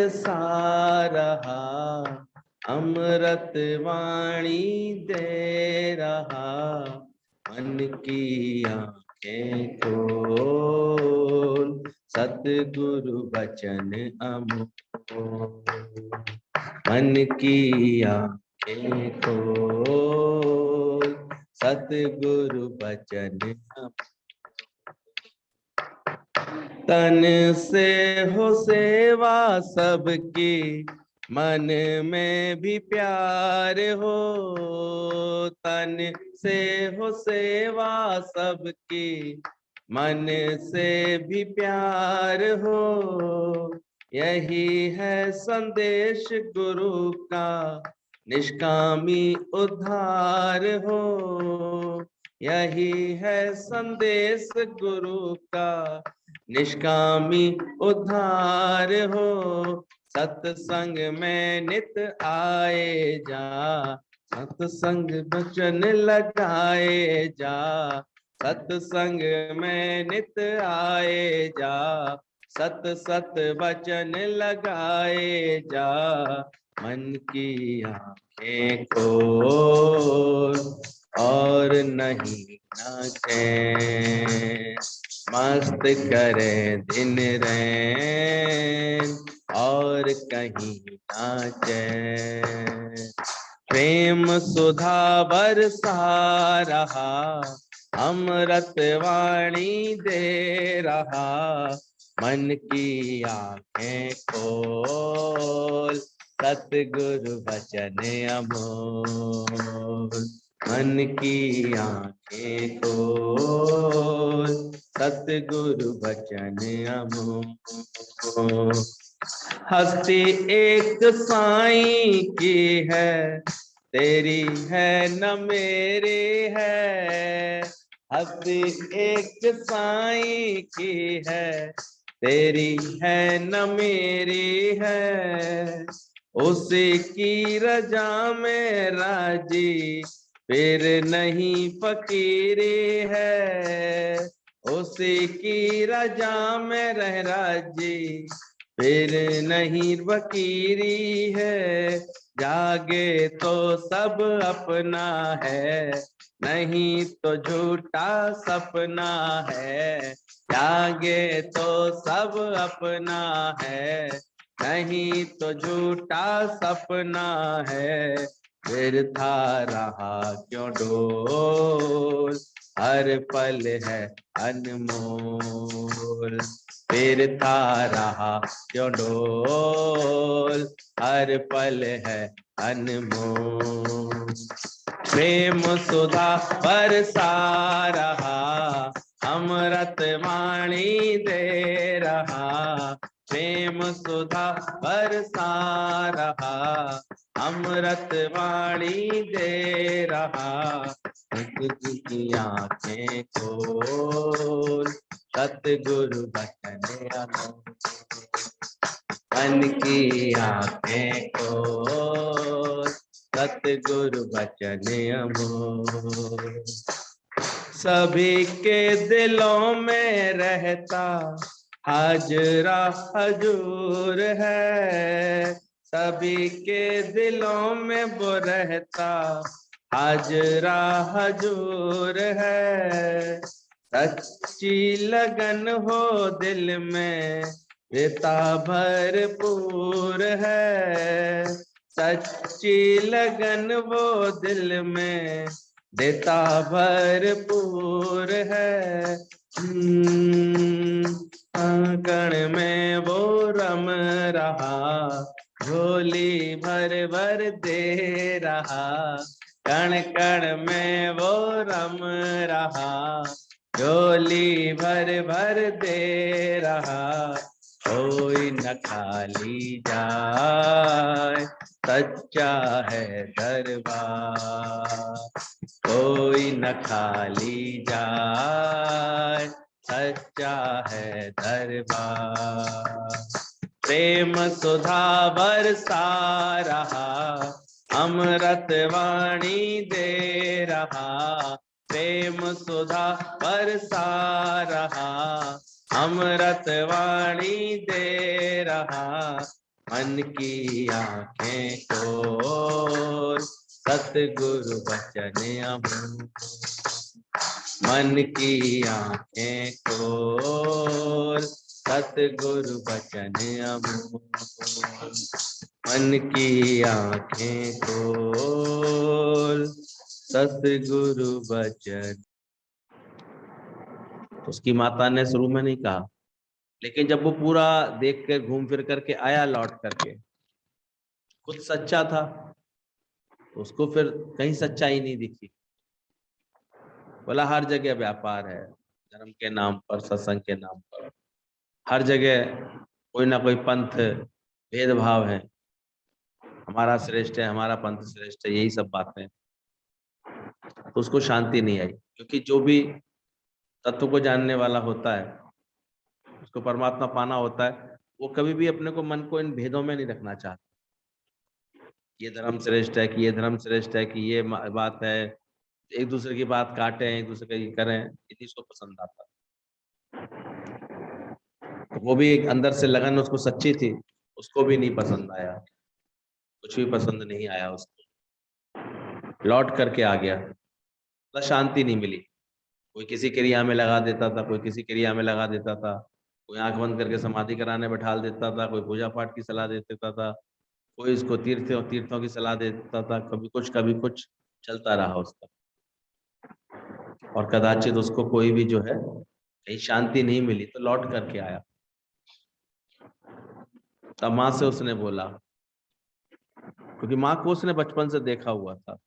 बरसा रहा, अमृत वाणी दे रहा, मन की आंखें खोल, सतगुरु वचन अमोल। मन की आंखें खोल, सतगुरु वचन अमोल। तन से हो सेवा सबकी, मन में भी प्यार हो। तन से हो सेवा सबकी, मन से भी प्यार हो। यही है संदेश गुरु का, निष्कामी उद्धार हो। यही है संदेश गुरु का, निष्कामी उद्धार हो। सत्संग में नित आए जा, सत्संग वचन लगाए जा। सत्संग में नित आए जा, सत सत वचन लगाए जा। मन की आंखें खोल और नहीं नाचे, मस्त करे दिन रैन और कहीं नाचे। प्रेम सुधा बरसा रहा, अमृत वाणी दे रहा, मन की आंखें खोल, सतगुरु वचन अमोल। मन की आंखें खोल, सतगुरु वचन अमोल। हस्ती एक साईं की है, तेरी है न मेरी है। हस्ती एक साईं की है, तेरी है न मेरी है। उसी की रजा में राजी, फिर नहीं फकीरी है। उसी की रजा में रह राजी, फिर नहीं फकीरी है। जागे तो सब अपना है, नहीं तो झूठा सपना है। जागे तो सब अपना है, नहीं तो झूठा सपना है। फिर था रहा क्यों डोल, हर पल है अनमोल। फिर था रहा क्यों डोल, हर पल है अनमोल। प्रेम सुधा बरसा रहा, अमृत वाणी दे रहा। प्रेम सुधा बरसा रहा, अमृत वाणी दे रहा। की आंखें खोल, सतगुरु वचन अमोल। मन की आंखें खोल, सतगुरु वचन अमोल। सभी के दिलों में रहता, हाजरा हजूर है। सभी के दिलों में वो रहता, हाजरा हजूर है। सच्ची लगन हो दिल में, देता भरपूर है। सच्ची लगन वो दिल में, देता भरपूर है। कण में वो रम रहा, झोली भर भर दे रहा। कण कण में वो रम रहा, झोली भर भर दे रहा। कोई न खाली जाए, सच्चा है दरबार। कोई न खाली जाए, सच्चा है दरबार। प्रेम सुधा बरसा रहा, अमृत वाणी दे रहा। प्रेम सुधा बरसा रहा, अमृत वाणी दे रहा। मन की आंखें खोल, सतगुरु बचन अमूल। मन की आंखें खोल, सतगुरु बचन अमूल। मन की आंखें खोल, सतगुरु बचन। उसकी माता ने शुरू में नहीं कहा, लेकिन जब वो पूरा देख कर घूम फिर करके आया, लौट करके खुद सच्चा था, तो उसको फिर कहीं सच्चाई नहीं दिखी। बोला हर जगह व्यापार है, धर्म के नाम पर, सत्संग के नाम पर, हर जगह कोई ना कोई पंथ, भेदभाव है, हमारा श्रेष्ठ है, हमारा पंथ श्रेष्ठ है, यही सब बातें। तो उसको शांति नहीं आई, क्योंकि जो भी तत्व को जानने वाला होता है, उसको परमात्मा पाना होता है, वो कभी भी अपने को, मन को इन भेदों में नहीं रखना चाहता। ये धर्म श्रेष्ठ है कि ये धर्म श्रेष्ठ है कि ये बात है, एक दूसरे की बात काटें, एक दूसरे का ये करें, ये इसको पसंद आता। तो वो भी एक अंदर से लगन उसको सच्ची थी, उसको भी नहीं पसंद आया, कुछ भी पसंद नहीं आया उसको, लौट करके आ गया। तो शांति नहीं मिली। कोई किसी क्रिया में लगा देता था, कोई किसी क्रिया में लगा देता था, कोई आंख बंद करके समाधि कराने बैठाल देता था, कोई पूजा पाठ की सलाह दे देता था, कोई इसको तीर्थों की सलाह दे देता था, कभी कुछ चलता रहा उसका। और कदाचित उसको कोई भी जो है कहीं शांति नहीं मिली, तो लौट करके आया। तब माँ से उसने बोला, क्योंकि माँ को उसने बचपन से देखा हुआ था,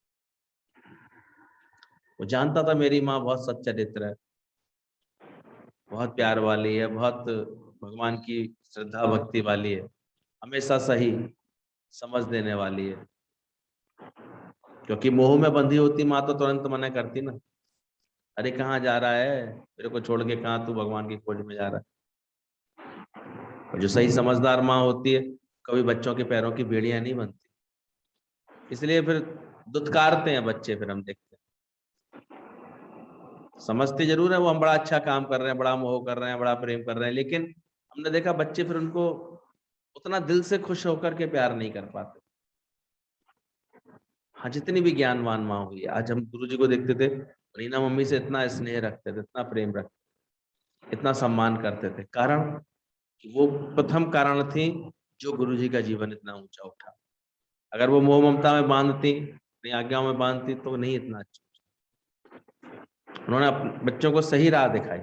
वो जानता था मेरी माँ बहुत सच्चरित्र है, बहुत प्यार वाली है, बहुत भगवान की श्रद्धा भक्ति वाली है, हमेशा सही समझ देने वाली है। क्योंकि मोह में बंधी होती माँ तो तुरंत मना करती ना, अरे कहाँ जा रहा है, मेरे को छोड़ के कहाँ तू भगवान की खोज में जा रहा है। और जो सही समझदार माँ होती है, कभी बच्चों के पैरों की बेड़ियां नहीं बनती, इसलिए फिर दुत्कारते हैं बच्चे, फिर हम देखते हैं। समझते जरूर है वो हम बड़ा अच्छा काम कर रहे हैं, बड़ा मोह कर रहे हैं, बड़ा प्रेम कर रहे हैं, लेकिन हमने देखा बच्चे फिर उनको उतना दिल से खुश होकर के प्यार नहीं कर पाते। हाँ, जितनी भी ज्ञानवान माँ हुई, आज हम गुरु जी को देखते थे, रीना मम्मी से इतना स्नेह रखते थे, इतना प्रेम रखते, इतना सम्मान करते थे, कारण वो प्रथम कारण थी जो गुरु जी का जीवन इतना ऊंचा उठा। अगर वो मोह ममता में बांधती, अपनी आज्ञाओं में बांधती, तो नहीं इतना अच्छा। उन्होंने अपने बच्चों को सही राह दिखाई।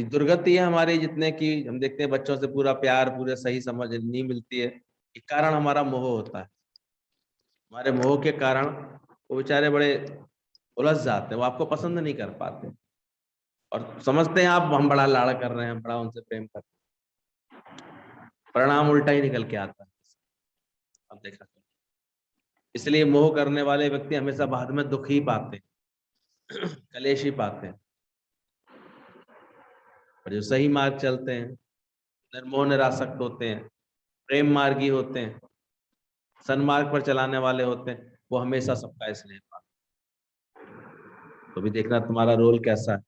दुर्गति है हमारी, जितने की हम देखते हैं बच्चों से पूरा प्यार, पूरे सही समझ नहीं मिलती है, एक कारण हमारा मोह होता है। हमारे मोह के कारण वो बेचारे बड़े उलझ जाते हैं, वो आपको पसंद नहीं कर पाते, और समझते हैं आप हम बड़ा लाड़ कर रहे हैं, बड़ा उनसे प्रेम कर रहे हैं, परिणाम उल्टा ही निकल के आता है। अब देखा, इसलिए मोह करने वाले व्यक्ति हमेशा बाद में दुख ही पाते हैं, कलेश ही पाते हैं। और जो सही मार्ग चलते हैं, निर्मोह निरासक्त होते हैं, प्रेम मार्गी होते हैं, सन्मार्ग पर चलाने वाले होते हैं, वो हमेशा सबका स्नेह पाते। तो भी देखना तुम्हारा रोल कैसा है।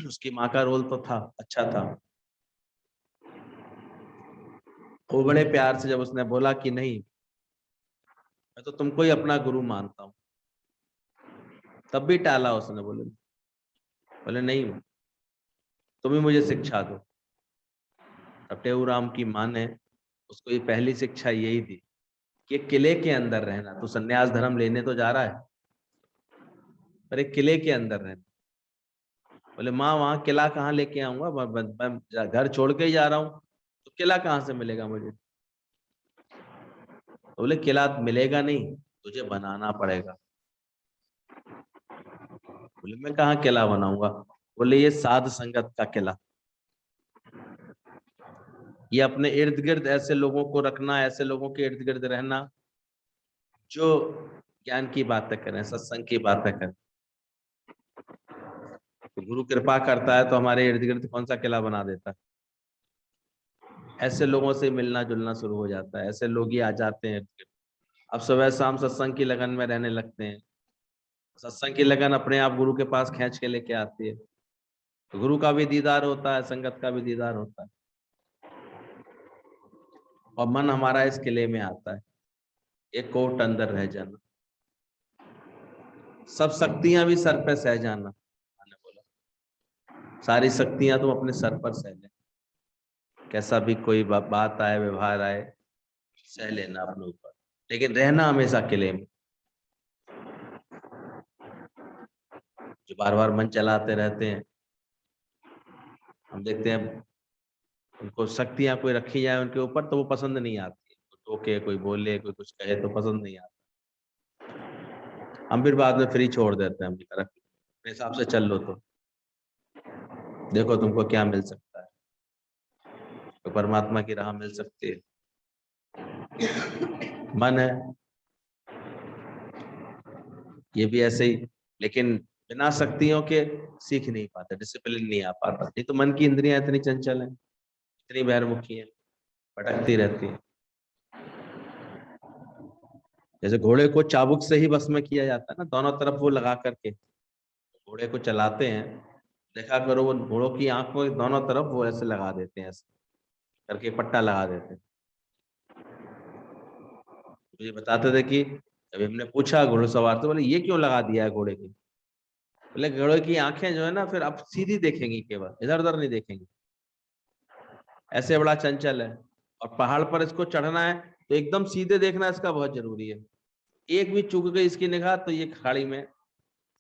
उसकी माँ का रोल तो था, अच्छा था। वो बड़े प्यार से जब उसने बोला कि नहीं, मैं तो तुमको ही अपना गुरु मानता हूँ, तब भी टाला उसने। बोले नहीं, तुम ही मुझे शिक्षा दो। तब टेऊराम की माँ ने उसको ये पहली शिक्षा यही दी कि किले के अंदर रहना। तो सन्यास धर्म लेने तो जा रहा है, पर एक किले के अंदर रहना। बोले माँ वहां किला कहाँ लेके आऊंगा, मैं घर छोड़ के ही जा रहा हूँ, तो किला कहाँ से मिलेगा मुझे। तो बोले किला मिलेगा नहीं, तुझे बनाना पड़ेगा। बोले मैं कहाँ किला बनाऊंगा। बोले ये साध संगत का किला, ये अपने इर्द गिर्द ऐसे लोगों को रखना, ऐसे लोगों के इर्द गिर्द रहना जो ज्ञान की बातें करें, सत्संग की बातें करें। तो गुरु कृपा करता है तो हमारे इर्द गिर्द कौन सा किला बना देता है। ऐसे लोगों से मिलना जुलना शुरू हो जाता है, ऐसे लोग ही आ जाते हैं। अब सुबह शाम सत्संग की लगन में रहने लगते हैं। सत्संग की लगन अपने आप गुरु के पास खींच के लेके आती है। तो गुरु का भी दीदार होता है, संगत का भी दीदार होता है। और मन हमारा इस किले में आता है, एक कोट अंदर रह जाना, सब शक्तियां भी सर पे सह जाना। मैंने बोला सारी शक्तियां तुम अपने सर पर सह ले, कैसा भी कोई बात आए, व्यवहार आए, सह लेना अपने ऊपर, लेकिन रहना हमेशा किले में। जो बार बार मन चलाते रहते हैं, हम देखते हैं उनको शक्तियां कोई रखी जाए उनके ऊपर तो वो पसंद नहीं आती, कोई टोके, कोई बोले, कोई कुछ कहे तो पसंद नहीं आता। हम फिर बाद में फ्री छोड़ देते हैं, हम अपने हिसाब से चल लो, तो देखो तुमको क्या मिल सकता है, तो परमात्मा की राह मिल सकती है। मन है ये भी ऐसे ही, लेकिन बिना शक्तियों के सीख नहीं पाते, डिसिप्लिन नहीं आ पाता। नहीं तो मन की इंद्रियां इतनी चंचल है, इतनी बहिर्मुखी है, भटकती रहती है। जैसे घोड़े को चाबुक से ही बस में किया जाता है ना, दोनों तरफ वो लगा करके घोड़े को चलाते हैं, देखा करो वो घोड़ों की आंख में दोनों तरफ वो ऐसे लगा देते हैं, ऐसे करके पट्टा लगा देते हैं। मुझे बताते थे कि अभी हमने पूछा घोड़सवार से, बोले ये क्यों लगा दिया है घोड़े की? बोले घोड़े की आंखें जो है ना फिर अब सीधी देखेंगी, केवल इधर उधर नहीं देखेंगी, ऐसे बड़ा चंचल है। और पहाड़ पर इसको चढ़ना है तो एकदम सीधे देखना इसका बहुत जरूरी है, एक भी चूक गई इसकी निगाह तो ये खाड़ी में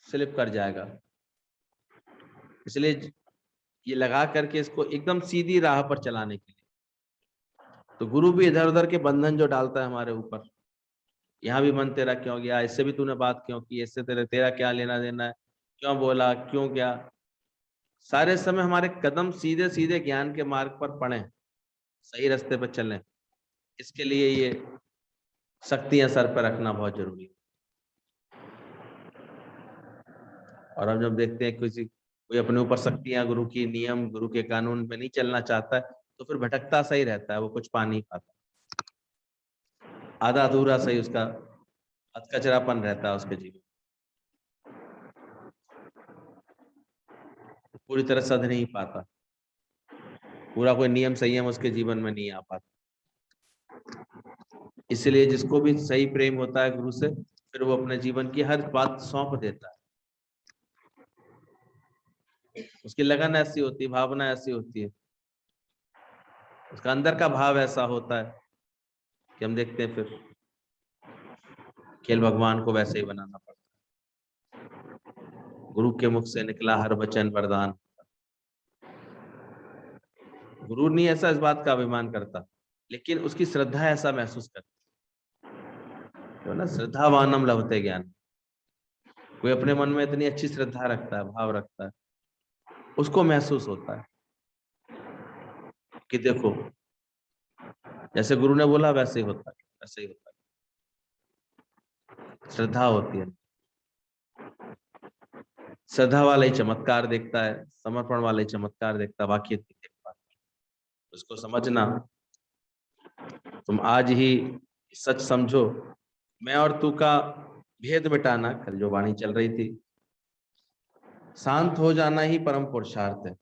स्लिप कर जाएगा। इसलिए ये लगा करके इसको एकदम सीधी राह पर चलाने के लिए। तो गुरु भी इधर उधर के बंधन जो डालता है हमारे ऊपर, यहाँ भी मन तेरा क्यों गया, इससे भी तूने बात क्यों की, इससे तेरा क्या लेना देना है, क्यों बोला, क्यों क्या, सारे समय हमारे कदम सीधे सीधे ज्ञान के मार्ग पर पड़े, सही रास्ते पर चलें। इसके लिए ये शक्तियां सर पर रखना बहुत जरूरी है। और हम जब देखते हैं कोई अपने ऊपर शक्तियां, गुरु की नियम, गुरु के कानून पे नहीं चलना चाहता है, तो फिर भटकता सही रहता है, वो कुछ पा नहीं पाता, आधा अधूरा सही उसका अधकचरापन रहता है उसके जीवन, पूरी तरह सध नहीं पाता, पूरा कोई नियम संयम उसके जीवन में नहीं आ पाता। इसलिए जिसको भी सही प्रेम होता है गुरु से, फिर वो अपने जीवन की हर बात सौंप देता है। उसकी लगन ऐसी होती है, भावना ऐसी होती है, उसका अंदर का भाव ऐसा होता है कि हम देखते हैं फिर खेल भगवान को वैसे ही बनाना पड़ता है। गुरु के मुख से निकला हर वचन वरदान। गुरु नहीं ऐसा इस बात का अभिमान करता, लेकिन उसकी श्रद्धा ऐसा महसूस करती है ना, श्रद्धावानम लभते ज्ञान। कोई अपने मन में इतनी अच्छी श्रद्धा रखता है, भाव रखता है, उसको महसूस होता है कि देखो जैसे गुरु ने बोला वैसे ही होता है, वैसे ही होता है। श्रद्धा होती है, श्रद्धा वाला ही चमत्कार देखता है, समर्पण वाला ही चमत्कार देखता है, बाकी नहीं देख पाता। उसको समझना, तुम आज ही सच समझो, मैं और तू का भेद मिटाना, कल जो वाणी चल रही थी, शांत हो जाना ही परम पुरुषार्थ है।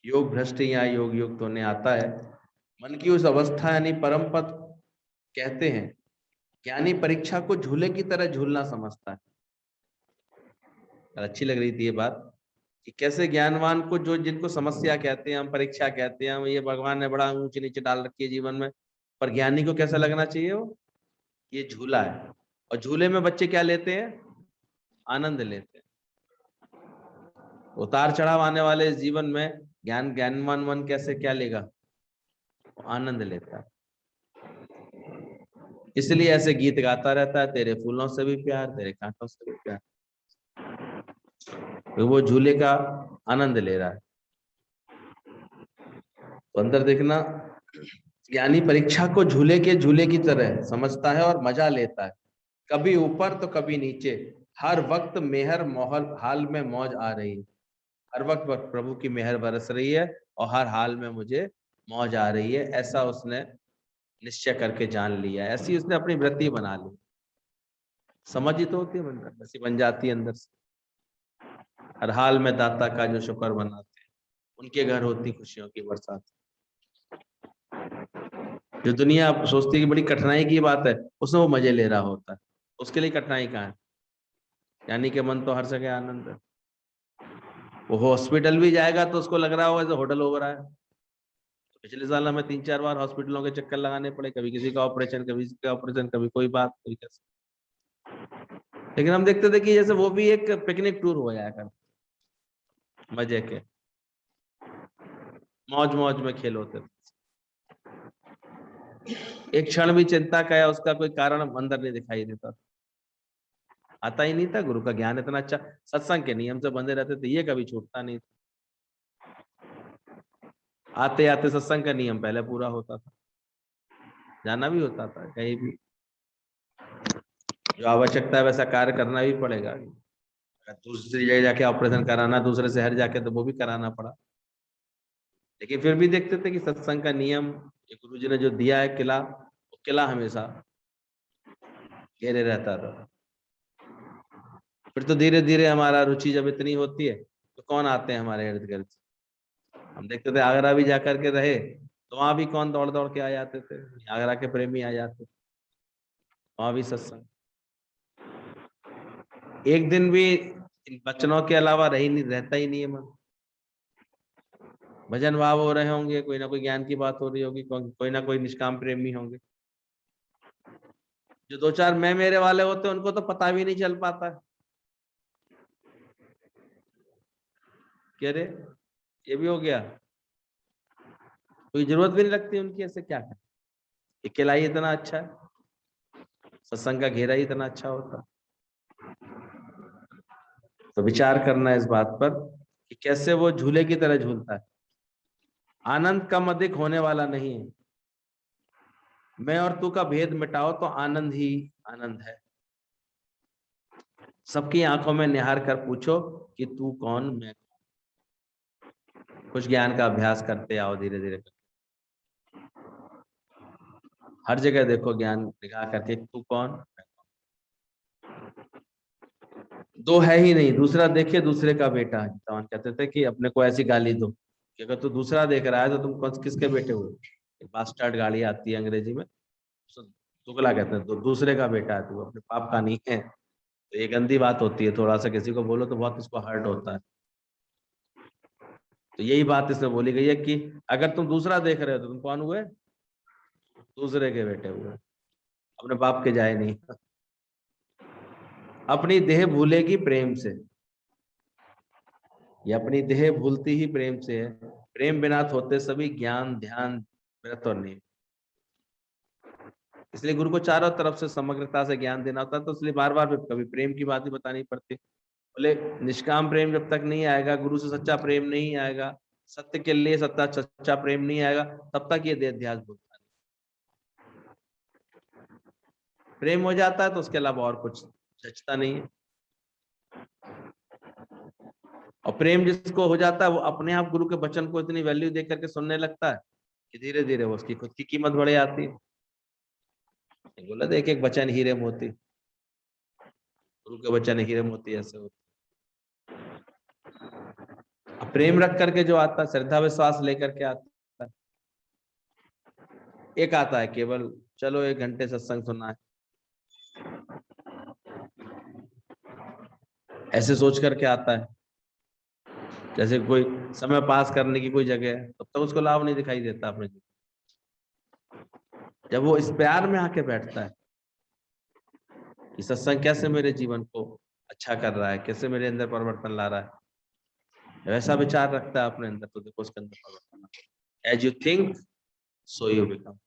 योग भ्रष्ट या योग युक्त होने आता है, मन की उस अवस्था यानी परम पद कहते हैं। ज्ञानी परीक्षा को झूले की तरह झूलना समझता है। अच्छी लग रही थी ये बात कि कैसे ज्ञानवान को, जो जिनको समस्या कहते हैं, हम परीक्षा कहते हैं, हम ये भगवान ने बड़ा ऊंचे नीचे डाल रखी है जीवन में, पर ज्ञानी को कैसा लगना चाहिए, वो ये झूला है। और झूले में बच्चे क्या लेते हैं, आनंद लेते हैं। उतार चढ़ाव आने वाले इस जीवन में ज्ञानवान मन कैसे क्या लेगा, आनंद लेता है। इसलिए ऐसे गीत गाता रहता है, तेरे फूलों से भी प्यार, तेरे कांटों से भी प्यार, तो वो झूले का आनंद ले रहा है। तो अंदर देखना, ज्ञानी परीक्षा को झूले की तरह समझता है और मजा लेता है, कभी ऊपर तो कभी नीचे, हर वक्त मेहर मोहल हाल में मौज आ रही है। हर वक्त प्रभु की मेहर बरस रही है और हर हाल में मुझे मौज आ रही है, ऐसा उसने निश्चय करके जान लिया, ऐसी उसने अपनी वृत्ति बना ली। समझ ही तो होती है, बनकर ऐसी बन जाती है अंदर से। हर हाल में दाता का जो शुक्र मनाते हैं, उनके घर होती खुशियों की बरसात। जो दुनिया सोचती है कि बड़ी कठिनाई की बात है, उसमें वो मजे ले रहा होता है, उसके लिए कठिनाई कहाँ है। यानी कि मन तो हर जगह आनंद है। वो हॉस्पिटल भी जाएगा तो उसको लग रहा होगा जैसे होटल हो रहा है। पिछले साल हमें 3-4 बार हॉस्पिटलों के चक्कर लगाने पड़े, कभी किसी का ऑपरेशन, कभी किसी का ऑपरेशन, कभी कोई बात, कभी कैसे। लेकिन हम देखते थे कि जैसे वो भी एक पिकनिक टूर हो जाया कर, मजे के, मौज मौज में खेल होते थे। एक क्षण भी चिंता का या उसका कोई कारण अंदर नहीं दिखाई देता, आता ही नहीं था। गुरु का ज्ञान इतना अच्छा, सत्संग के नियम से बंधे रहते थे, ये कभी छूटता नहीं था। आते आते सत्संग का नियम पहले पूरा होता था, जाना भी होता था कहीं भी, जो आवश्यकता है वैसा कार्य करना भी पड़ेगा। अगर दूसरी जगह जाके ऑपरेशन कराना, दूसरे शहर जाके, तो वो भी कराना पड़ा। लेकिन फिर भी देखते थे कि सत्संग का नियम, गुरु जी ने जो दिया है किला, वो किला हमेशा घेरे रहता था। फिर तो धीरे धीरे हमारा रुचि जब इतनी होती है तो कौन आते हैं हमारे इर्द गिर्द। हम देखते थे आगरा भी जाकर के रहे तो वहां भी कौन दौड़ दौड़ के आ जाते थे, आगरा के प्रेमी आ जाते थे, वहां भी सत्संग। एक दिन भी इन वचनों के अलावा रही नहीं, रहता ही नहीं है मन। भजन भाव हो रहे होंगे, कोई ना कोई ज्ञान की बात हो रही होगी, कोई ना कोई निष्काम प्रेमी होंगे। जो 2-4 मैं मेरे वाले होते हैं उनको तो पता भी नहीं चल पाता है कि अरे ये भी हो गया, कोई जरूरत भी नहीं लगती उनकी, ऐसे क्या है। अकेला ही इतना अच्छा है, सत्संग का घेरा ही इतना अच्छा होता। तो विचार करना इस बात पर कि कैसे वो झूले की तरह झूलता है। आनंद कम अधिक होने वाला नहीं है। मैं और तू का भेद मिटाओ तो आनंद ही आनंद है। सबकी आंखों में निहार कर पूछो कि तू कौन, मैं कौन। कुछ ज्ञान का अभ्यास करते आओ धीरे धीरे। हर जगह देखो ज्ञान निगाह करके, तू कौन, मैं कौन। दो है ही नहीं, दूसरा देखे दूसरे का बेटा। जवान कहते थे कि अपने को ऐसी गाली दो कि अगर तू दूसरा देख रहा है तो तुम कौन किसके बेटे हुए। एक बास्टर्ड गाली आती है अंग्रेजी में, दुगला कहते हैं, तो दूसरे का बेटा है तू, अपने बाप का नहीं है। तो ये गंदी बात होती है, थोड़ा सा किसी को बोलो तो बहुत उसको हर्ट होता है। तो यही बात इसमें बोली गई है कि अगर तुम दूसरा देख रहे हो तो तुम कौन हुए, दूसरे के बेटे हुए, अपने बाप के जाए नहीं। अपनी देह भूलेगी प्रेम से, ये अपनी देह भूलती ही प्रेम से है। प्रेम बिना होते सभी ज्ञान ध्यान व्रत और नियम। इसलिए गुरु को चारों तरफ से समग्रता से ज्ञान देना होता है, तो इसलिए बार बार कभी प्रेम की बात ही बतानी पड़ती। बोले निष्काम प्रेम जब तक नहीं आएगा, गुरु से सच्चा प्रेम नहीं आएगा, सत्य के लिए सच्चा प्रेम नहीं आएगा, तब तक ये देह ध्यास भूलता नहीं। प्रेम हो जाता है तो उसके अलावा और कुछ जचता नहीं है। और प्रेम जिसको हो जाता है वो अपने आप गुरु के वचन को इतनी वैल्यू दे करके सुनने लगता है कि धीरे धीरे वो उसकी खुद की कीमत बढ़ जाती है। बोला था एक एक वचन हीरे मोती, गुरु के वचन हीरे मोती ऐसे होते। प्रेम रख करके जो आता है, श्रद्धा विश्वास लेकर के आता है। एक आता है केवल चलो 1 घंटे सत्संग सुनना है, ऐसे सोच करके आता है जैसे कोई समय पास करने की कोई जगह है, तब तक उसको लाभ नहीं दिखाई देता अपने जीवन। जब वो इस प्यार में आके बैठता है कि सत्संग कैसे मेरे जीवन को अच्छा कर रहा है, कैसे मेरे अंदर परिवर्तन ला रहा है, वैसा विचार रखता है अपने अंदर, तो देखो उसके अंदर परिवर्तन। As you think so you become.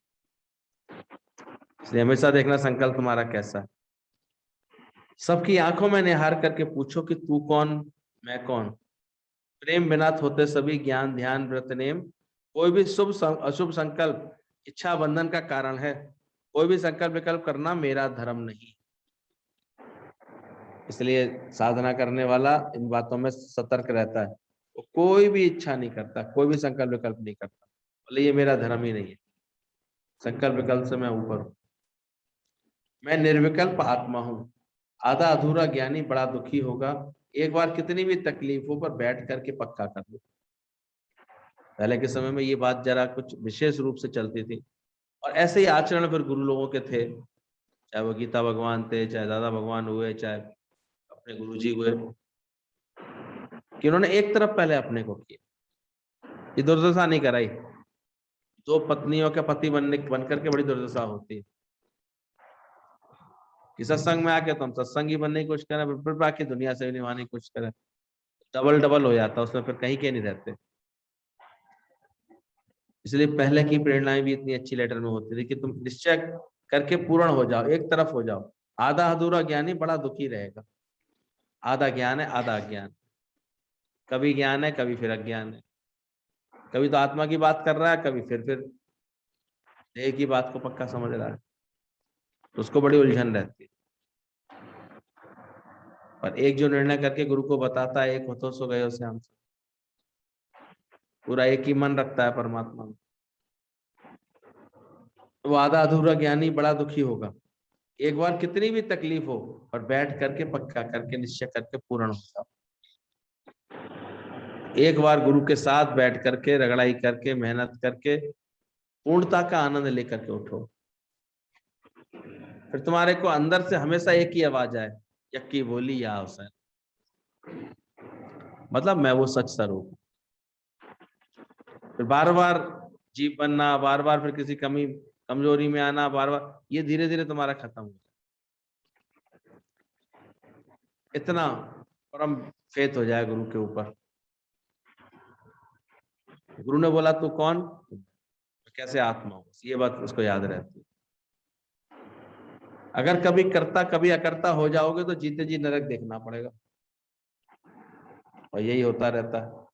इसलिए हमेशा देखना संकल्प तुम्हारा कैसा है। सबकी आंखों में निहार करके पूछो कि तू कौन, मैं कौन। प्रेम बिना होते सभी ज्ञान ध्यान व्रत नेम। कोई भी अशुभ संकल्प इच्छा बंधन का कारण है। कोई भी संकल्प विकल्प करना मेरा धर्म नहीं। इसलिए साधना करने वाला इन बातों में सतर्क रहता है। वो कोई भी इच्छा नहीं करता, कोई भी संकल्प विकल्प नहीं करता, बोले ये मेरा धर्म ही नहीं है, संकल्प विकल्प से मैं ऊपर हूं। मैं निर्विकल्प आत्मा हूं। आधा अधूरा ज्ञानी बड़ा दुखी होगा। एक बार कितनी भी तकलीफों पर बैठ करके पक्का कर लो। पहले के समय में ये बात जरा कुछ विशेष रूप से चलती थी और ऐसे ही आचरण फिर गुरु लोगों के थे, चाहे वो गीता भगवान थे, चाहे दादा भगवान हुए, चाहे अपने गुरु जी हुए, कि उन्होंने एक तरफ पहले अपने को किया, ये दुर्दशा नहीं कराई। दो पत्नियों के पति बन करके बड़ी दुर्दशा होती है कि सत्संग में आके तुम सत्संगी बनने की कोशिश करें, फिर बाकी दुनिया से भी निभाने की कोशिश करें, डबल डबल हो जाता है उसमें, फिर कहीं के नहीं रहते। इसलिए पहले की प्रेरणाएं भी इतनी अच्छी लेटर में होती थी कि तुम निश्चय करके पूर्ण हो जाओ, एक तरफ हो जाओ। आधा अधूरा ज्ञानी बड़ा दुखी रहेगा। आधा ज्ञान है, आधा अज्ञान, कभी ज्ञान है, कभी फिर अज्ञान है, कभी तो आत्मा की बात कर रहा है, कभी फिर देह की बात को पक्का समझ रहा है, तो उसको बड़ी उलझन रहती है। पर एक जो निर्णय करके गुरु को बताता है, एक होतो सो गयो से हमसे, पूरा एक ही मन रखता है परमात्मा में, वो आधा अधूरा ज्ञानी बड़ा दुखी होगा। एक बार कितनी भी तकलीफ हो, और बैठ करके पक्का करके निश्चय करके पूर्ण हो जाओ। एक बार गुरु के साथ बैठ करके रगड़ाई करके मेहनत करके पूर्णता का आनंद लेकर के उठो, फिर तुम्हारे को अंदर से हमेशा एक ही आवाज आए, यक्की बोली या अवसर, मतलब मैं वो सच स्वरूप। फिर बार बार जीव बनना, बार बार फिर किसी कमी कमजोरी में आना, बार बार, ये धीरे धीरे तुम्हारा खत्म हो जाए। इतना परम फेथ हो जाए गुरु के ऊपर। गुरु ने बोला तू कौन, कैसे आत्मा हो, ये बात उसको याद रहती है। अगर कभी करता कभी अकर्ता हो जाओगे तो जीते जी नरक देखना पड़ेगा, और यही होता रहता है।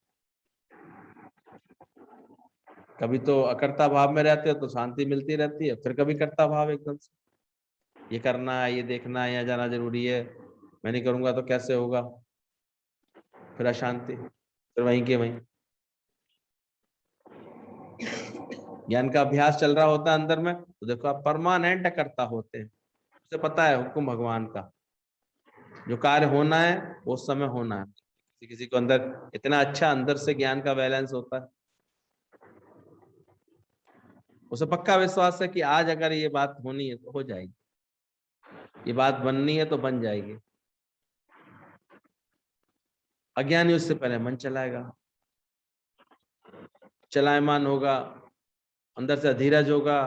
कभी तो अकर्ता भाव में रहते हो तो शांति मिलती रहती है, फिर कभी कर्ता भाव एकदम से, ये करना है, ये देखना है, यहाँ जाना जरूरी है, मैं नहीं करूंगा तो कैसे होगा, फिर अशांति, फिर वहीं के वहीं। ज्ञान का अभ्यास चल रहा होता है अंदर में, तो देखो आप परमानेंट करता होते हैं, उसे पता है हुक्म भगवान का, जो कार्य होना है वो उस समय होना है। किसी किसी को अंदर इतना अच्छा अंदर से ज्ञान का बैलेंस होता है, उसे पक्का विश्वास है कि आज अगर ये बात होनी है तो हो जाएगी, ये बात बननी है तो बन जाएगी। अज्ञानी उससे पहले मन चलाएगा, चलायमान होगा, अंदर से अधीरज होगा,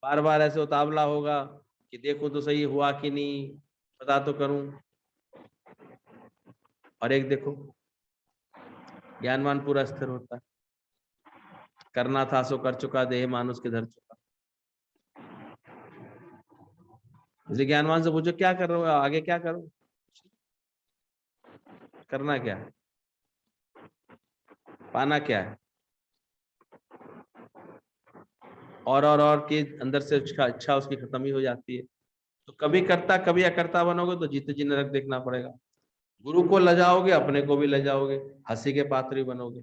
बार बार ऐसे उतावला होगा कि देखो तो सही हुआ कि नहीं, पता तो करूं। और एक देखो ज्ञानवान पूरा स्थिर होता है, करना था सो कर चुका, देह मानुष के धर चुका। इसलिए ज्ञानवान से पूछो क्या कर रहे हो, आगे क्या करो, करना क्या है, पाना क्या है, और के अंदर से उसका अच्छा उसकी खत्म ही हो जाती है। तो कभी करता कभी अकर्ता बनोगे तो जीते जी नरक देखना पड़ेगा। गुरु को लजाओगे, अपने को भी लजाओगे, हंसी के पात्र भी बनोगे,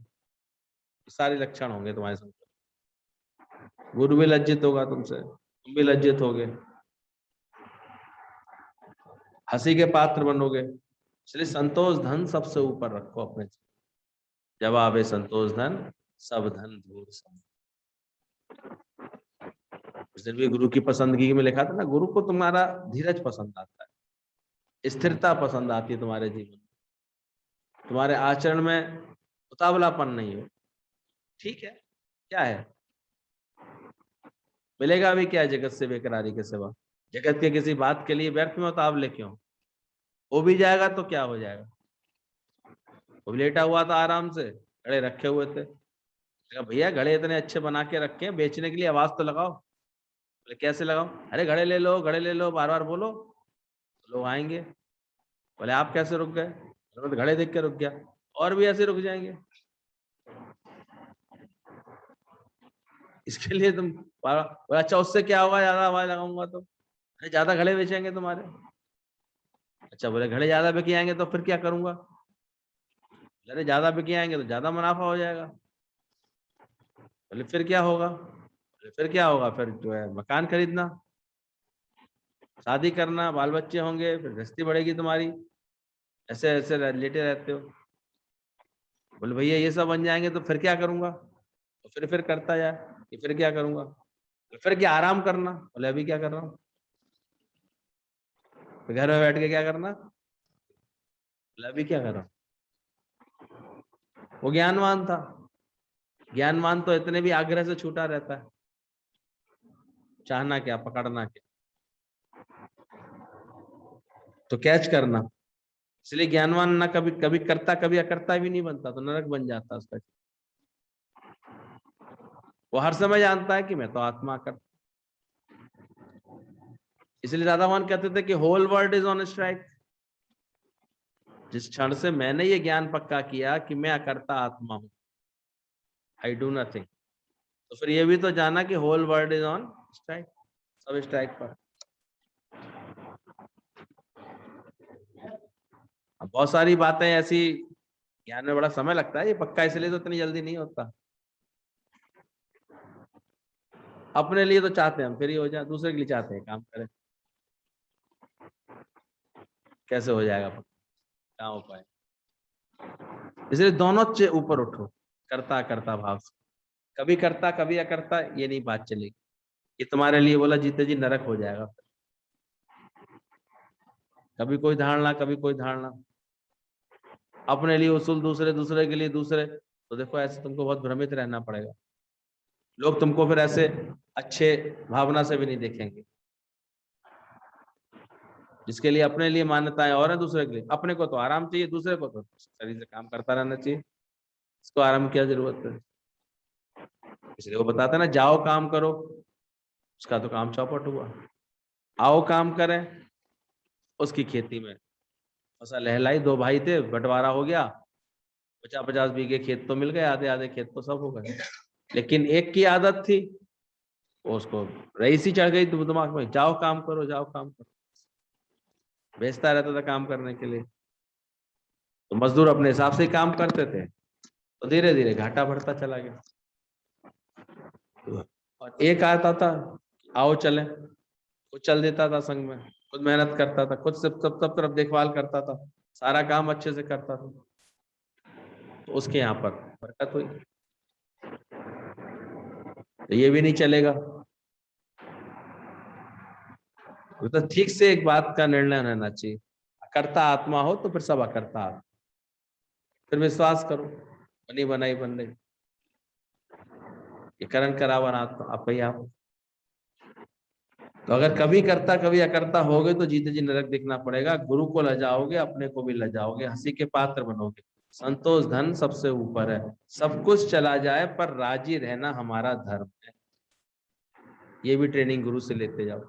सारे लक्षण होंगे तुम्हारे साथ। गुरु भी लज्जित होगा तुमसे, तुम भी लज्जित होगे, हंसी के पात्र बनोगे। इसलिए संतोष धन सबसे ऊपर रखो अपने, जब आवे संतोष धन सब धन दूर सम। उस दिन भी गुरु की पसंदगी में लिखा था ना, गुरु को तुम्हारा धीरज पसंद आता है, स्थिरता पसंद आती है तुम्हारे जीवन में, तुम्हारे आचरण में उतावलापन नहीं हो। ठीक है, क्या है, मिलेगा भी क्या है जगत से बेकरारी के सिवा, जगत के किसी बात के लिए व्यर्थ में उतावले क्यों, हो भी जाएगा तो क्या हो जाएगा। वो लेटा हुआ था आराम से, घड़े रखे हुए थे, भैया घड़े इतने अच्छे बना के रखे हैं, बेचने के लिए आवाज तो लगाओ। बोले कैसे लगाओ, अरे घड़े ले लो, घड़े ले लो, बार बार बोलो तो लोग आएंगे। बोले आप कैसे रुक गए, तो घड़े देख के रुक गया, और भी ऐसे रुक जाएंगे। इसके लिए तुम बोला अच्छा उससे क्या होगा, ज्यादा आवाज लगाऊंगा तो, अरे ज्यादा घड़े बेचेंगे तुम्हारे। अच्छा बोले घड़े ज्यादा बिक आएंगे तो फिर क्या करूंगा, अरे ज्यादा बिक आएंगे तो ज्यादा मुनाफा हो जाएगा। बोले फिर क्या होगा, बोले फिर क्या होगा, फिर जो है मकान खरीदना, शादी करना, बाल बच्चे होंगे, फिर गृहस्थी बढ़ेगी तुम्हारी, ऐसे ऐसे लेटे रहते हो। बोले भैया ये सब बन जाएंगे तो फिर क्या करूंगा, तो फिर करता जाए कि फिर क्या करूंगा। फिर क्या आराम करना? बोले अभी क्या कर रहा हूँ? तो घर में बैठ के क्या करना? बोले अभी क्या कर रहा हूँ? वो ज्ञानवान था। ज्ञानवान तो इतने भी आग्रह से छूटा रहता है, चाहना क्या, पकड़ना क्या, तो कैच करना। इसलिए ज्ञानवान ना कभी कभी करता, कभी अकर्ता भी नहीं बनता, तो नरक बन जाता उसका। वो हर समय जानता है कि मैं तो आत्मा कर। इसलिए राधा मोहन कहते थे कि whole world is on strike. जिस क्षण से मैंने ये ज्ञान पक्का किया कि मैं अकर्ता आत्मा हूं, आई डू नथिंग, तो फिर ये भी तो जाना कि whole world is on strike, सब स्ट्राइक पर। अब बहुत सारी बातें ऐसी, ज्ञान में बड़ा समय लगता है, ये पक्का इसलिए तो इतनी जल्दी नहीं होता। अपने लिए तो चाहते हैं हम फ्री हो जाए, दूसरे के लिए चाहते हैं काम करें। कैसे हो जाएगा पक्का? क्या हो पाए? इसलिए दोनों से ऊपर उठो, करता करता भाव से। कभी करता कभी अकर्ता, ये नहीं बात चलेगी। ये तुम्हारे लिए बोला जीते जी नरक हो जाएगा। कभी कोई धारणा, कभी कोई धारणा, अपने लिए उसूल, दूसरे दूसरे के लिए दूसरे, तो देखो ऐसे तुमको बहुत भ्रमित रहना पड़ेगा। लोग तुमको फिर ऐसे अच्छे भावना से भी नहीं देखेंगे। जिसके लिए अपने लिए मान्यताएं और है, दूसरे के लिए, अपने को तो आराम चाहिए, दूसरे को तो शरीर से काम करता रहना चाहिए, इसको आराम की क्या जरूरत है? इसलिए वो बताते ना, जाओ काम करो, उसका तो काम चौपट हुआ। आओ काम करें, उसकी खेती में फसल लहलाई, दो भाई थे, बंटवारा हो गया, 50-50 बीघे खेत तो मिल गए, आधे आधे खेत तो सब हो गए। लेकिन एक की आदत थी, वो उसको रईसी चढ़ गई दिमाग में, जाओ काम करो, जाओ काम करो, भेजता रहता था काम करने के लिए। तो मजदूर अपने हिसाब से ही काम करते थे, तो धीरे धीरे घाटा बढ़ता चला गया। और एक आता था, आओ चले, वो चल देता था संग में, खुद मेहनत करता था, खुद सब तरफ देखभाल करता था, सारा काम अच्छे से करता था, तो उसके यहाँ पर बरकत हुई। तो ये भी नहीं चलेगा। तो ठीक से एक बात का निर्णय रहना चाहिए, अकर्ता आत्मा हो तो फिर सब अकर्ता आत्मा। फिर विश्वास करो, बनी बनाई बन रही, ये करण करावन आत्मा आप ही आप। तो अगर कभी करता कभी अकर्ता हो गए तो जीते जी नरक देखना पड़ेगा। गुरु को लजाओगे, अपने को भी लजाओगे, हंसी के पात्र बनोगे। संतोष धन सबसे ऊपर है, सब कुछ चला जाए पर राजी रहना हमारा धर्म है। ये भी ट्रेनिंग गुरु से लेते जाओ।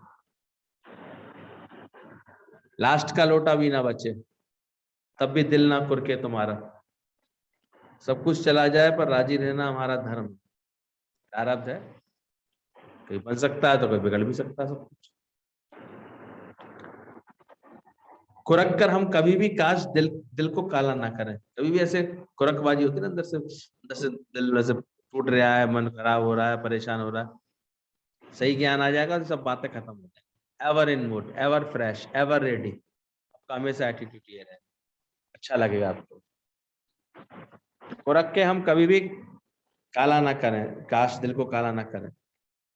लास्ट का लोटा भी ना बचे, तब भी दिल ना कुरके तुम्हारा। सब कुछ चला जाए पर राजी रहना हमारा धर्म। प्रारब्ध है, कहीं बन सकता है तो कहीं बिगड़ भी सकता है सब कुछ। कुरक कर हम कभी भी काश दिल को काला ना करें। कभी भी ऐसे कुरकबाजी होती है ना, अंदर से दिल में से टूट रहा है, मन खराब हो रहा है, परेशान हो रहा है, सही ज्ञान आ जाएगा तो सब बातें खत्म हो जाएंगी। Ever in mood, ever fresh, ever ready, आपका हमेशा एटीट्यूड ये रहे, अच्छा लगेगा आपको। कुरक के हम कभी भी काला ना करें, काश दिल को काला ना करें।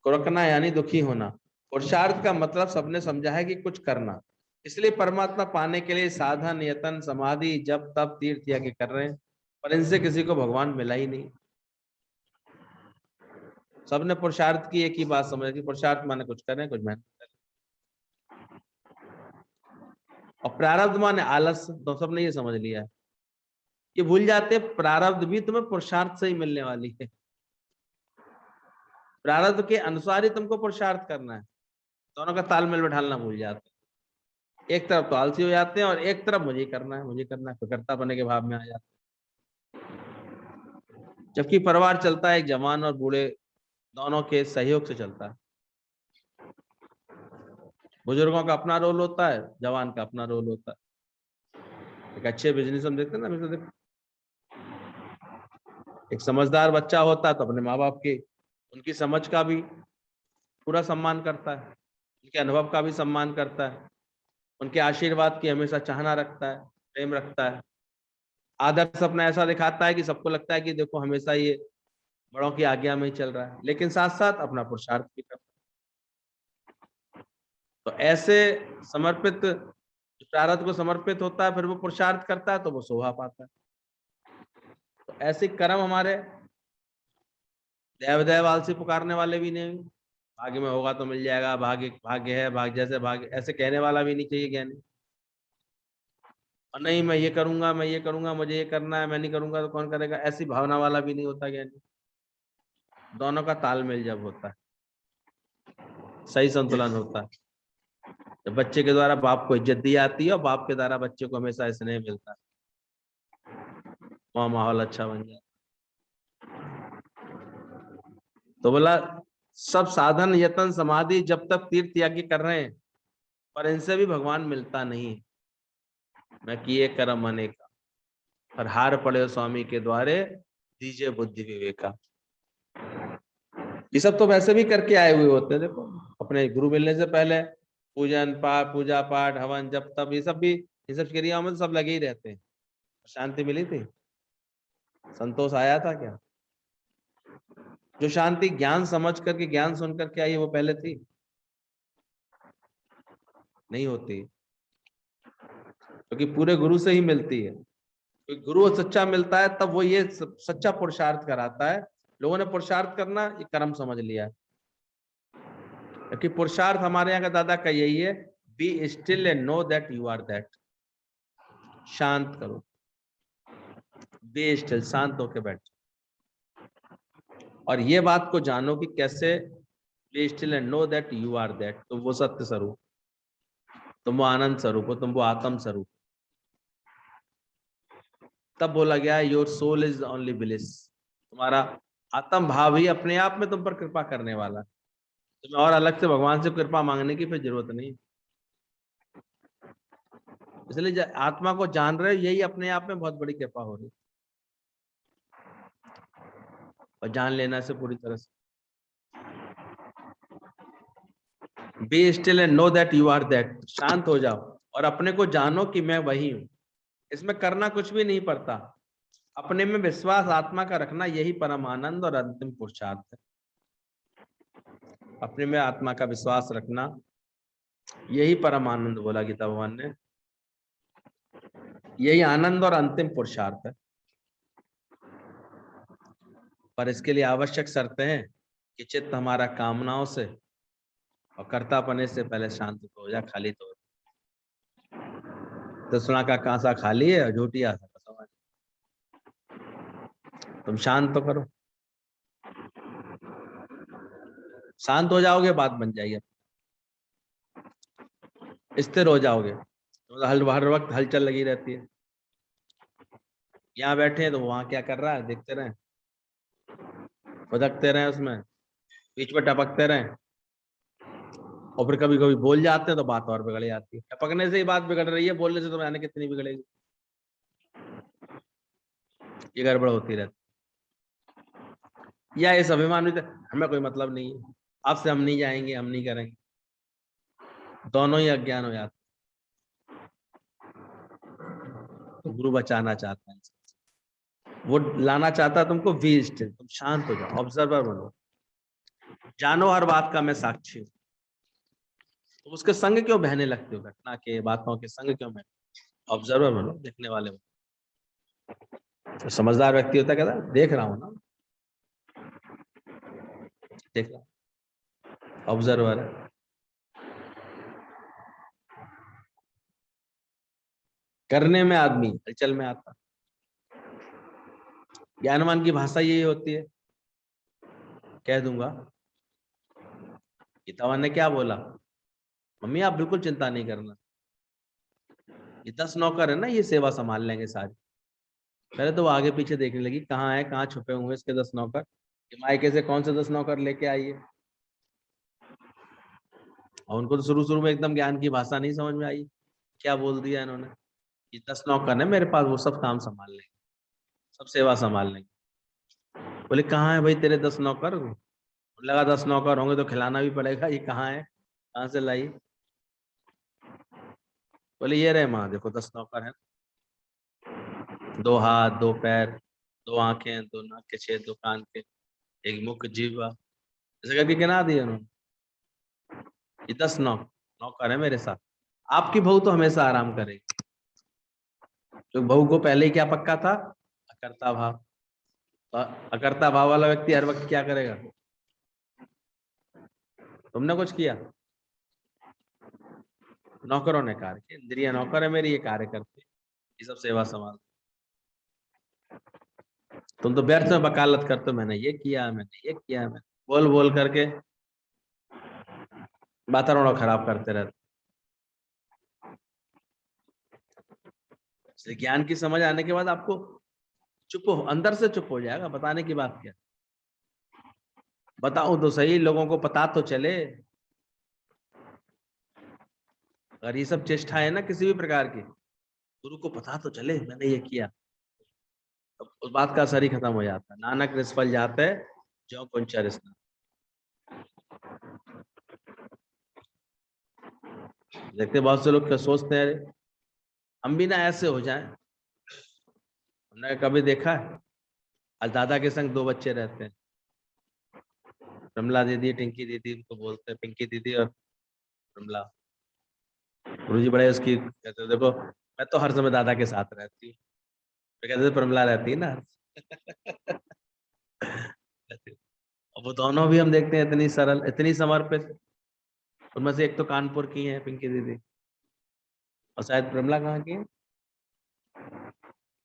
कुरकना यानी दुखी होना। पुरुषार्थ का मतलब सबने समझा है कि कुछ करना, इसलिए परमात्मा पाने के लिए साधन, यतन, समाधि, जप, तप, तीर्थ यज्ञ कर रहे हैं, पर इनसे किसी को भगवान मिला ही नहीं। सबने पुरुषार्थ की एक ही बात समझ कि पुरुषार्थ माने कुछ करें, कुछ मेहनत करें। और प्रारब्ध माने आलस, तो सबने ये समझ लिया है। ये भूल जाते हैं प्रारब्ध भी तुम्हें पुरुषार्थ से ही मिलने वाली है। प्रारब्ध के अनुसार ही तुमको पुरुषार्थ करना है। दोनों का तालमेल बैठाना भूल जाते हैं। एक तरफ तो आलसी हो जाते हैं और एक तरफ मुझे करना है, मुझे करना है, फिक्रता बने के भाव में आ जाते हैं। जबकि परिवार चलता है एक जवान और बूढ़े दोनों के सहयोग से चलता है। बुजुर्गों का अपना रोल होता है, जवान का अपना रोल होता है। एक अच्छे बिजनेस हम देखते हैं ना, देखो एक समझदार बच्चा होता है तो अपने माँ बाप के उनकी समझ का भी पूरा सम्मान करता है, उनके अनुभव का भी सम्मान करता है, उनके आशीर्वाद की हमेशा चाहना रखता है, प्रेम रखता है। आदर्श अपना ऐसा दिखाता है कि सबको लगता है कि देखो हमेशा ये बड़ों की आज्ञा में ही चल रहा है, लेकिन साथ साथ अपना पुरुषार्थ भी करता है। ऐसे समर्पित, प्रारब्ध को समर्पित होता है, फिर वो पुरुषार्थ करता है तो वो शोभा पाता है। तो ऐसे कर्म हमारे, देव देव आलसी पुकारने वाले भी नहीं, भाग्य में होगा तो मिल जाएगा, भाग्य भाग्य है, भाग्य जैसे भाग्य, ऐसे कहने वाला भी नहीं चाहिए ज्ञानी। और नहीं मैं ये करूंगा, मैं ये करूंगा, मुझे ये करना है, मैं नहीं करूंगा तो कौन करेगा, ऐसी भावना वाला भी नहीं होता ज्ञानी। दोनों का तालमेल जब होता है, सही संतुलन होता है, जब बच्चे के द्वारा बाप को इज्जत दी जाती है और बाप के द्वारा बच्चे को हमेशा स्नेह मिलता है, वहाँ माहौल अच्छा बन जाता है। तो बोला सब साधन यतन समाधि जब तक तीर्थ यागी कर रहे हैं, पर इनसे भी भगवान मिलता नहीं। मैं किए कर्म अनेका, पर हार पड़े स्वामी के द्वारे, दीजिए बुद्धि विवेका। ये सब तो वैसे भी करके आए हुए होते हैं, देखो अपने गुरु मिलने से पहले पूजन पाठ, पूजा पाठ, हवन, जब तब, ये सब भी, ये सब क्रियाओं में सब लगे ही रहते हैं। शांति मिली थी, संतोष आया था क्या? जो शांति ज्ञान समझ करके, ज्ञान सुन करके आई, वो पहले थी? नहीं होती, क्योंकि पूरे गुरु से ही मिलती है। क्योंकि गुरु सच्चा मिलता है तब वो ये सच्चा पुरुषार्थ कराता है। लोगों ने पुरुषार्थ करना ये कर्म समझ लिया है, क्योंकि पुरुषार्थ हमारे यहाँ का दादा का यही है, be still and know that you are that. शांत करो, बी स्टिल, शांत होके बैठ, और ये बात को जानो कि कैसे, be still and know that you are that. तुम वो सत्य स्वरूप, तुम वो आनंद स्वरूप हो, तुम वो आत्म स्वरूप। तब बोला गया your soul is only bliss, तुम्हारा आत्म भाव ही अपने आप में तुम पर कृपा करने वाला। तुम्हें और अलग से भगवान से कृपा मांगने की फिर जरूरत नहीं। इसलिए आत्मा को जान रहे हो, यही अपने आप में बहुत बड़ी कृपा हो रही, और जान लेना से पूरी तरह से। Be still and know that you are that, शांत हो जाओ और अपने को जानो कि मैं वही हूं। इसमें करना कुछ भी नहीं पड़ता, अपने में विश्वास आत्मा का रखना यही परम आनंद और अंतिम पुरुषार्थ है। अपने में आत्मा का विश्वास रखना यही परम आनंद, बोला गीता भगवान ने, यही आनंद और अंतिम पुरुषार्थ है। पर इसके लिए आवश्यक शर्तें हैं कि चित्त हमारा कामनाओं से और कर्तापने से पहले शांत तो हो जा, खाली तो हो। तृष्णा का कांसा खाली है और झूठी आशा का सवाल। तुम शांत तो करो, शांत हो जाओगे बात बन जाएगी, स्थिर हो जाओगे। तो हर वक्त हलचल लगी रहती है, यहाँ बैठे हैं तो वहां क्या कर रहा है देखते रहे, फुदकते रहे, उसमें बीच में टपकते रहे, और फिर कभी कभी बोल जाते हैं तो बात और बिगड़ जाती है। टपकने से ही बात बिगड़ रही है, बोलने से तो जाने कितनी बिगड़ेगी। ये गड़बड़ होती रहती, या इस अभिमान में हमें कोई मतलब नहीं है, आपसे हम नहीं जाएंगे, हम नहीं करेंगे, दोनों ही अज्ञान हो जाते। तो गुरु बचाना चाहता है, वो लाना चाहता है तुमको वी स्टिल, तुम शांत हो जाओ, ऑब्जर्वर बनो, जानो हर बात का मैं साक्षी हूँ। तो उसके संग क्यों बहने लगते हो, घटना के बातों के संग क्यों बहने? ऑब्जर्वर बनो, देखने वाले बनो। तो समझदार व्यक्ति होता कहता देख रहा हूं ना, देख रहा, ऑब्जर्वर है। करने में आदमी हलचल में आता। ज्ञानवान की भाषा यही होती है, कह दूंगा। गीतावान ने क्या बोला, मम्मी आप बिल्कुल चिंता नहीं करना, ये 10 नौकर है ना, ये सेवा संभाल लेंगे सारी। पहले तो वो आगे पीछे देखने लगी, कहाँ है, कहाँ छुपे हुए इसके 10 नौकर, मायके से कौन से 10 नौकर लेके आई है। और उनको तो शुरू शुरू में एकदम ज्ञान की भाषा नहीं समझ में आई, क्या बोल दिया इन्होंने, ये 10 नौकर है मेरे पास, वो सब काम संभाल लेंगे, सब सेवा संभाल लेंगे। बोले कहाँ है भाई तेरे 10 नौकर? लगा 10 नौकर होंगे तो खिलाना भी पड़ेगा, ये कहाँ है, कहाँ से लाई? बोले ये रहे माँ, देखो 10 नौकर है, 2 हाथ 2 पैर, 2 आंखें, 2 नाक के छेद, 2 कान के, एक मुख जीवा, ऐसे करके गिना दिए उन्होंने, ये 10 नौकर। नौकर है मेरे साथ। आपकी बहू तो हमेशा आराम करेगी। तो बहू को पहले ही क्या पक्का था? अकर्ता भाव। तो अकर्ता भाव वाला व्यक्ति हर वक्त क्या करेगा? तुमने कुछ किया? नौकरों ने कार्य किया। इंद्रिया नौकर है मेरी, ये कार्य करते, ये सब सेवा संभाल। तुम तो व्यर्थ में वकालत करते हो, मैंने ये किया, मैंने ये किया, मैंने बोल बोल करके वातावरण खराब करते रहते। इसलिए ज्ञान की समझ आने के बाद आपको चुप हो, अंदर से चुप हो जाएगा। बताने की बात क्या, बताओ तो सही, लोगों को पता तो चले। अगर ये सब चेष्टा है ना किसी भी प्रकार की, गुरु को पता तो चले मैंने ये किया, तो उस बात का असर ही खत्म हो जाता है। नानक निष्फल जाते जो कुंच रिश्ता। देखते बहुत से लोग क्या सोचते हैं, हम भी ना ऐसे हो जाएं। हमने कभी देखा है, आज दादा के संग दो बच्चे रहते हैं, रमला दीदी, टिंकी दीदी, उनको बोलते हैं पिंकी दीदी और रमला। गुरु जी बड़े उसकी कहते हैं, देखो मैं तो हर समय दादा के साथ रहती हूँ, तो कहते प्रमला रहती है ना। और वो दोनों भी हम देखते हैं इतनी सरल, इतनी समर्पित। उनमें से एक तो कानपुर की है पिंकी दीदी, और शायद प्रमला कहाँ की है,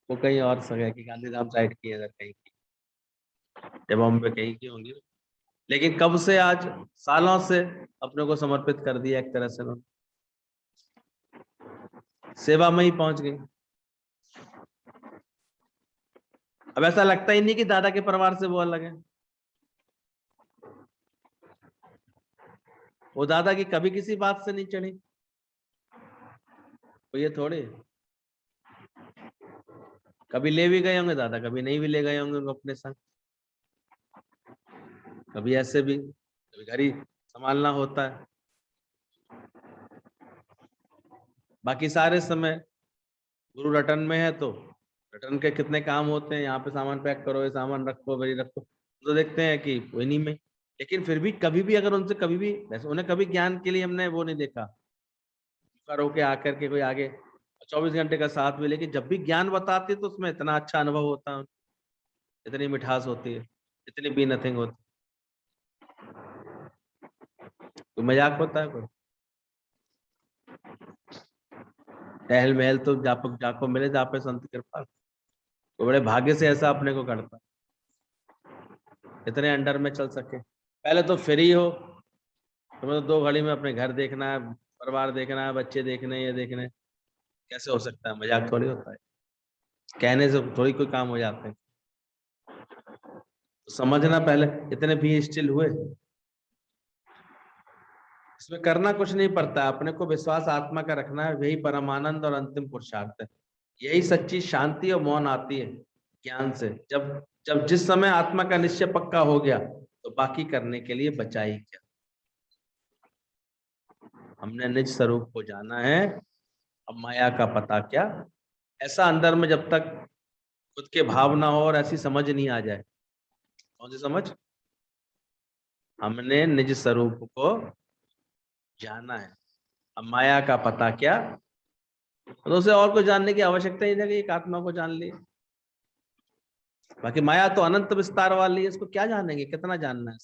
वो कहीं और जगह की, गांधीधाम साइड की है, इधर कहीं की, या बॉम्बे कहीं की होंगी। लेकिन कब से, आज सालों से अपने को समर्पित कर दिया एक तरह से, उन्होंने सेवा में ही पहुंच गई। अब ऐसा लगता ही नहीं कि दादा के परिवार से वो अलग है। वो दादा की कभी किसी बात से नहीं चढ़ी, तो ये थोड़ी, कभी ले भी गए होंगे दादा, कभी नहीं भी ले गए होंगे अपने संग, कभी ऐसे भी, कभी घर ही संभालना होता है। बाकी सारे समय गुरु रटन में है, तो रटन के कितने काम होते हैं, यहाँ पे सामान पैक करो, ये सामान रखो, वही रखो, तो देखते हैं कि कोई नहीं में। लेकिन फिर भी कभी भी अगर उनसे कभी भी, वैसे उन्हें कभी ज्ञान के लिए हमने वो नहीं देखा करो के आकर के कोई आगे 24 घंटे का साथ में, लेकिन जब भी ज्ञान बताते तो उसमें इतना अच्छा अनुभव होता है, इतनी मिठास होती है, इतनी बी नथिंग होती है, तो मजाक होता है कोई। टहल महल तो जापक जाको मिले जापे संत कृपा, तो बड़े भाग्य से ऐसा अपने को करता, इतने अंडर में चल सके। पहले तो फ्री हो, तुम्हें तो 2 घड़ी में अपने घर देखना है, परिवार देखना है, बच्चे देखने, ये देखने, कैसे हो सकता है? मजाक थोड़ी होता है, कहने से थोड़ी कोई काम हो जाते हैं। तो समझना पहले, इतने भी स्टिल हुए, इसमें करना कुछ नहीं पड़ता है, अपने को विश्वास आत्मा का रखना है, यही परमानंद और अंतिम पुरुषार्थ है। यही सच्ची शांति और मौन आती है ज्ञान से। जब जब जिस समय आत्मा का निश्चय पक्का हो गया, तो बाकी करने के लिए बचा ही क्या। हमने निज स्वरूप को जाना है, अब माया का पता क्या। ऐसा अंदर में जब तक खुद के भाव ना हो और ऐसी समझ नहीं आ जाए, कौन सी समझ? हमने निज स्वरूप को जाना है, अब माया का पता क्या। तो उसे और कुछ जानने की आवश्यकता ही नहीं कि एक आत्मा को जान ली। बाकी माया तो अनंत विस्तार वाली है, इसको क्या जानेंगे, कितना जानना है।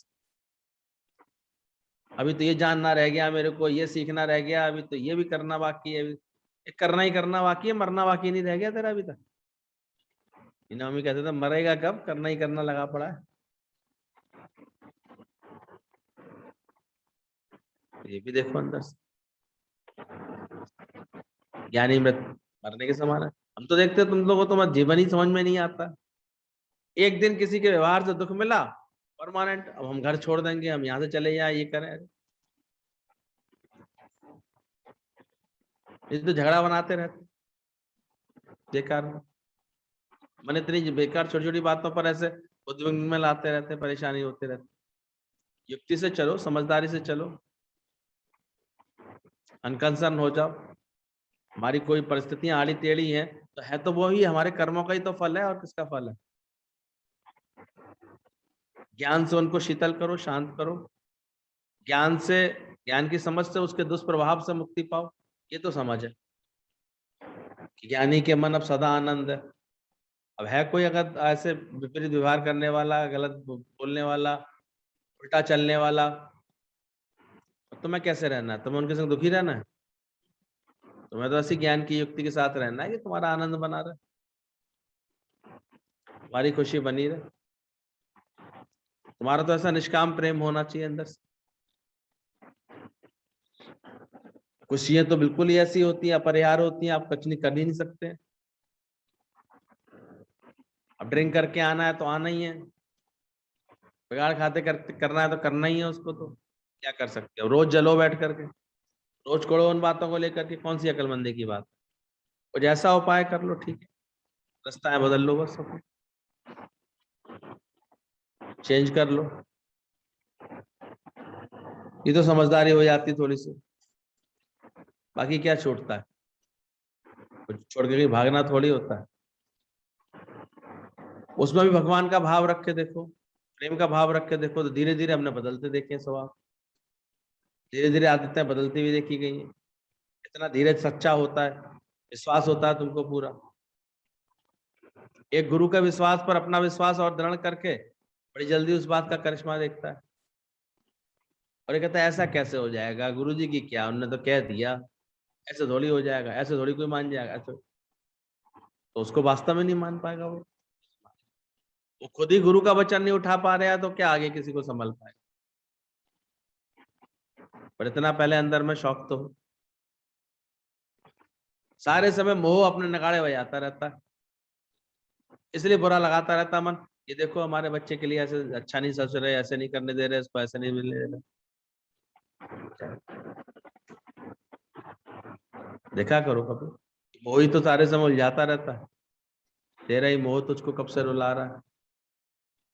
अभी तो ये जानना रह गया मेरे को, ये सीखना रह गया, अभी तो ये भी करना बाकी है, ये करना ही करना बाकी है, मरना बाकी नहीं रह गया तेरा अभी तक। मम्मी कहते थे मरेगा कब, करना ही करना लगा पड़ा है। ये भी देखो अंदर से, ज्ञानी मृत मरने के समान है। हम तो देखते तुम लोगों को तो जीवन ही समझ में नहीं आता। एक दिन किसी के व्यवहार से दुख मिला, परमानेंट, अब हम घर छोड़ देंगे, हम यहाँ से चले जाए, ये करें, ये तो झगड़ा बनाते रहते बेकार में। मैंने इतनी बेकार छोटी छोटी बातों पर ऐसे उद्विग्न में लाते रहते, परेशानी होती रहती। युक्ति से चलो, समझदारी से चलो, अनकंसर्न हो जाओ। हमारी कोई परिस्थितियां आड़ी टेढ़ी हैं, तो है तो वो ही हमारे कर्मों का ही तो फल है, और किसका फल है? ज्ञान से उनको शीतल करो, शांत करो, ज्ञान से ज्ञान की समझ से उसके दुष्प्रभाव से मुक्ति पाओ, ये तो समझ है कि ज्ञानी के मन अब सदा आनंद है। अब है कोई अगर ऐसे विपरीत व्यवहार करने वाला, गलत बोलने वाला, उल्टा चलने वाला, तुम्हें कैसे रहना है? तुम्हें उनके संग दुखी रहना है? तुम्हें तो ऐसी ज्ञान की युक्ति के साथ रहना है कि तुम्हारा आनंद बना रहे, तुम्हारी खुशी बनी रहे। तुम्हारा तो ऐसा निष्काम प्रेम होना चाहिए अंदर से। कुछ चीजें तो बिल्कुल ही ऐसी होती है, अपरिहार्य होती हैं, आप कुछ नहीं कर ही नहीं सकते। अब ड्रिंक करके आना है तो आना ही है, बिगाड़ खाते करना है तो करना ही है उसको, तो क्या कर सकते हो? रोज जलो बैठ करके, रोज कोड़ो उन बातों को लेकर के, कौन सी अकलमंदी की बात? कुछ ऐसा उपाय कर लो, ठीक है, रास्ता है, बदल लो, बस सब चेंज कर लो। ये तो समझदारी हो जाती थोड़ी सी, बाकी क्या छूटता है? कुछ छोड़ के कहीं भागना थोड़ी होता है। उसमें भी भगवान का भाव रख के देखो, प्रेम का भाव रख के देखो, तो धीरे धीरे हमने बदलते देखे स्वभाव, धीरे धीरे आदतें बदलती हुई देखी गई है। इतना धीरे सच्चा होता है, विश्वास होता है तुमको पूरा। एक गुरु का विश्वास पर अपना विश्वास और दृढ़ करके बड़ी जल्दी उस बात का करिश्मा देखता है, और ये कहता है ऐसा कैसे हो जाएगा, गुरु जी की क्या, उन्होंने तो कह दिया, ऐसे थोड़ी हो जाएगा, ऐसे थोड़ी कोई मान जाएगा, ऐसे तो उसको वास्तव में नहीं मान पाएगा। वो खुद ही गुरु का वचन नहीं उठा पा रहा है, तो क्या आगे किसी को संभल पाएगा? पर इतना पहले अंदर में शौक तो हो। सारे समय मोह अपने नगाड़े बजाता रहता है, इसलिए बुरा लगाता रहता मन, ये देखो हमारे बच्चे के लिए ऐसे अच्छा नहीं सोच रहे, ऐसे नहीं करने दे रहे, इसको ऐसे नहीं मिलने दे रहे। देखा करो कभी, मोह ही तो सारे समय उलझाता रहता है। तेरा ही मोह तुझको कब से रुला रहा है,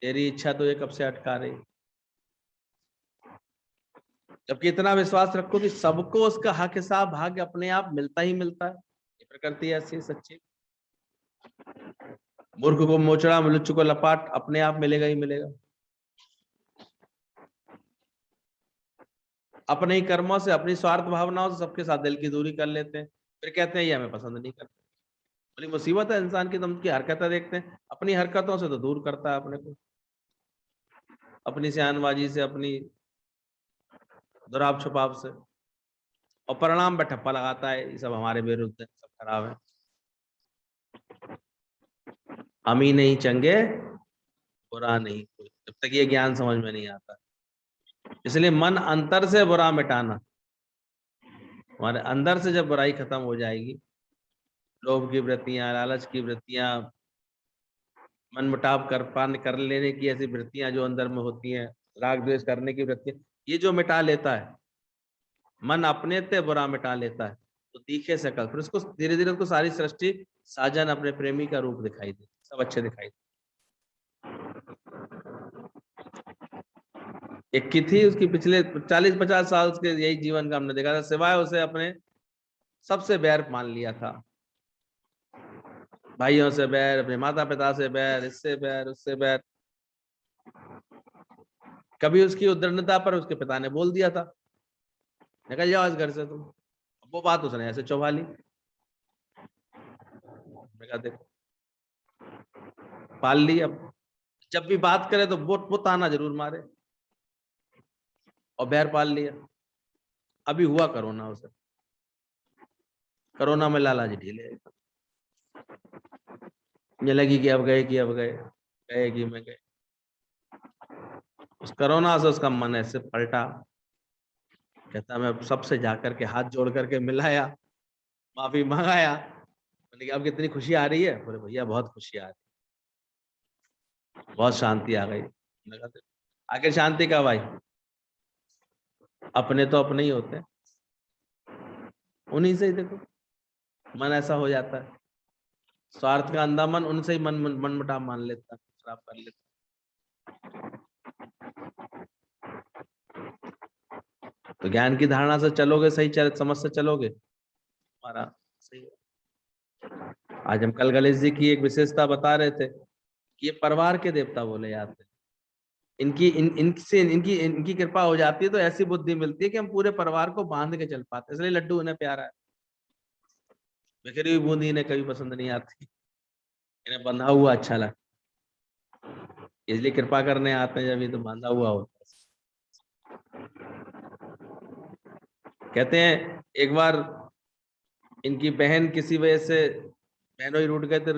तेरी इच्छा तुझे कब से अटका रही। जबकि इतना विश्वास रखो कि सबको उसका हक हिसाब भाग्य अपने आप मिलता ही मिलता है, ये प्रकृति ऐसी सच्ची। मूर्ख को मोचड़ा, मलुच्छ को लपाट, अपने आप मिलेगा ही मिलेगा। अपने ही कर्मों से, अपनी स्वार्थ भावनाओं से सबके साथ दिल की दूरी कर लेते हैं, फिर कहते हैं ये हमें पसंद नहीं करते। बड़ी मुसीबत है इंसान की, तुम की हरकतें देखते हैं, अपनी हरकतों से तो दूर करता है अपने को, अपनी सियानबाजी से, अपनी दुराव छुपाव से, और परिणाम पे ठप्पा लगाता है, ये सब हमारे विरुद्ध है, सब खराब है। हम ही नहीं चंगे, बुरा नहीं कोई, जब तक ये ज्ञान समझ में नहीं आता। इसलिए मन अंतर से बुरा मिटाना, हमारे अंदर से जब बुराई खत्म हो जाएगी, लोभ की वृत्तियां, लालच की वृत्तियां, मन मुटाव कर लेने की ऐसी वृत्तियां जो अंदर में होती हैं, राग द्वेष करने की वृत्तियां, ये जो मिटा लेता है मन, अपने ते बुरा मिटा लेता है, तो तीखे से कल फिर उसको धीरे धीरे उसको सारी सृष्टि साजन अपने प्रेमी का रूप दिखाई दे, सब अच्छे दिखाई दे। एक की थी, उसकी पिछले 40-50 साल उसके यही जीवन का हमने देखा था, सिवाय उसे अपने सबसे बैर मान लिया था, भाइयों से बैर, अपने माता पिता से बैर, इससे बैर, उससे बैर। कभी उसकी उद्दंडता पर उसके पिता ने बोल दिया था, निकल जाओ इस घर से तुम। वो बात उसने ऐसे चौबा ली, देखो पाल ली। अब जब भी बात करे तो वो ताना जरूर मारे, और बैर पाल लिया। अभी हुआ कोरोना, उसे कोरोना में लाला जी ढीले, ये लगी कि अब गए, कि अब गए, गए कि मैं गए। उस कोरोना से उसका मन ऐसे पलटा, कहता मैं सबसे जाकर के हाथ जोड़ करके मिलाया, माफी मंगाया। मैंने कहा अब कितनी खुशी आ रही है? बोले भैया बहुत खुशी आ रही है, बहुत शांति आ गई। मैंने कहा आखिर शांति कब आई? अपने तो अपने ही होते हैं, उन्हीं से ही देखो मन ऐसा हो जाता है। स्वार्थ का अंधा मन उनसे ही मन मुटाव मान लेता है, खराब कर लेता है। तो ज्ञान की धारणा से चलोगे, सही समझ से चलोगे, हमारा सही है। आज हम कल गणेश जी की एक विशेषता बता रहे थे कि ये परिवार के देवता बोले जाते हैं, इनकी कृपा हो जाती है तो ऐसी बुद्धि मिलती है कि हम पूरे परिवार को बांध के चल पाते, इसलिए लड्डू उन्हें प्यारा है। बिखरी हुई बूंदी इन्हें कभी पसंद नहीं आती, इन्हें बंधा हुआ अच्छा लगता, इसलिए कृपा करने आते हैं जब ये तो बांधा हुआ होता है। कहते हैं एक बार इनकी बहन किसी वजह से, बहनों ही रूठ गए थे,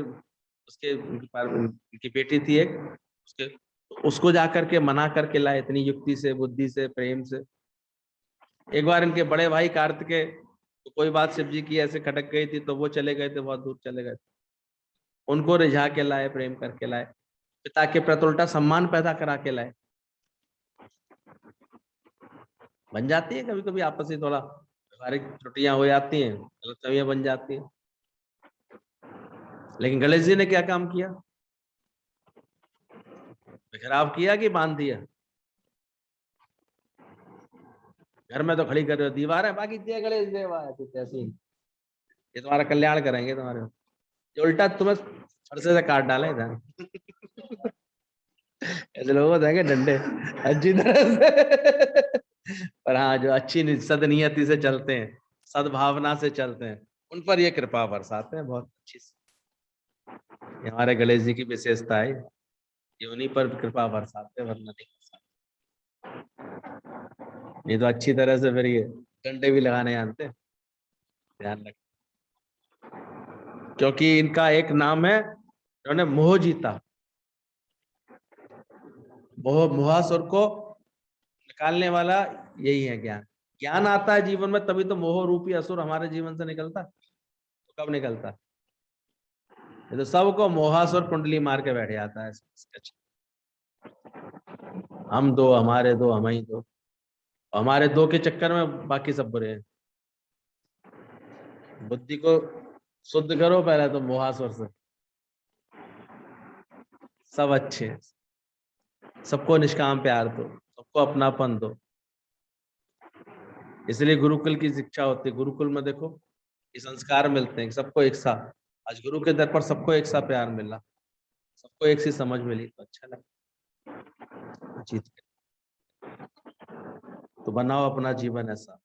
उसके उनकी बेटी थी एक, उसको जा करके मना करके लाए, इतनी युक्ति से, बुद्धि से, प्रेम से। एक बार इनके बड़े भाई कार्तिकेय, तो कोई बात शिव जी की ऐसे खटक गई थी, तो वो चले गए थे, बहुत दूर चले गए थे, उनको रिझा के लाए, प्रेम करके लाए, पिता के प्रति उल्टा सम्मान पैदा करा के लाए। बन जाती है कभी कभी आपस में, थोड़ा व्यवहारिक त्रुटियां हो जाती हैं, गलतफहमियां बन जाती हैं, लेकिन गणेश जी ने क्या काम किया? बिखराव किया कि बांध दिया? घर में तो खड़ी कर रहे हो दीवार है, बाकी जय गणेश देवा है, कुछ ऐसी, ये तुम्हारा कल्याण करेंगे तुम्हारे, ये उल्टा तुम्हें फरसे से काट डाले इधर। ऐसे लोग होते हैं डंडे अच्छी तरह से, पर हाँ जो अच्छी सदनियति से चलते हैं, सद्भावना से चलते हैं, उन पर ये कृपा बरसाते हैं बहुत अच्छी से। ये हमारे गणेश जी की विशेषता है, ये उन्हीं पर कृपा बरसाते, वरना नहीं बरसाते। ये तो अच्छी तरह से फिर ये डंडे भी लगाने जानते हैं, ध्यान रख, क्योंकि इनका एक नाम है, उन्होंने मोह जीता, मोहासुर को निकालने वाला यही है ज्ञान। ज्ञान आता है जीवन में तभी तो मोह रूपी असुर हमारे जीवन से निकलता, तो कब निकलता? ये तो सबको मोहासुर कुंडली मार के बैठ जाता है, हम दो, हमारे दो, हम ही दो, हमारे दो के चक्कर में बाकी सब बुरे हैं। बुद्धि को शुद्ध करो पहले तो मोहासुर से, सब अच्छे, सबको निष्काम प्यार दो, सबको अपनापन दो। इसलिए गुरुकुल की शिक्षा होती है, गुरुकुल में देखो ये संस्कार मिलते हैं, सबको एक साथ, आज गुरु के दर पर सबको एक सा प्यार मिला, सबको एक सी समझ मिली, तो अच्छा लगा। जीत तो बनाओ अपना जीवन ऐसा।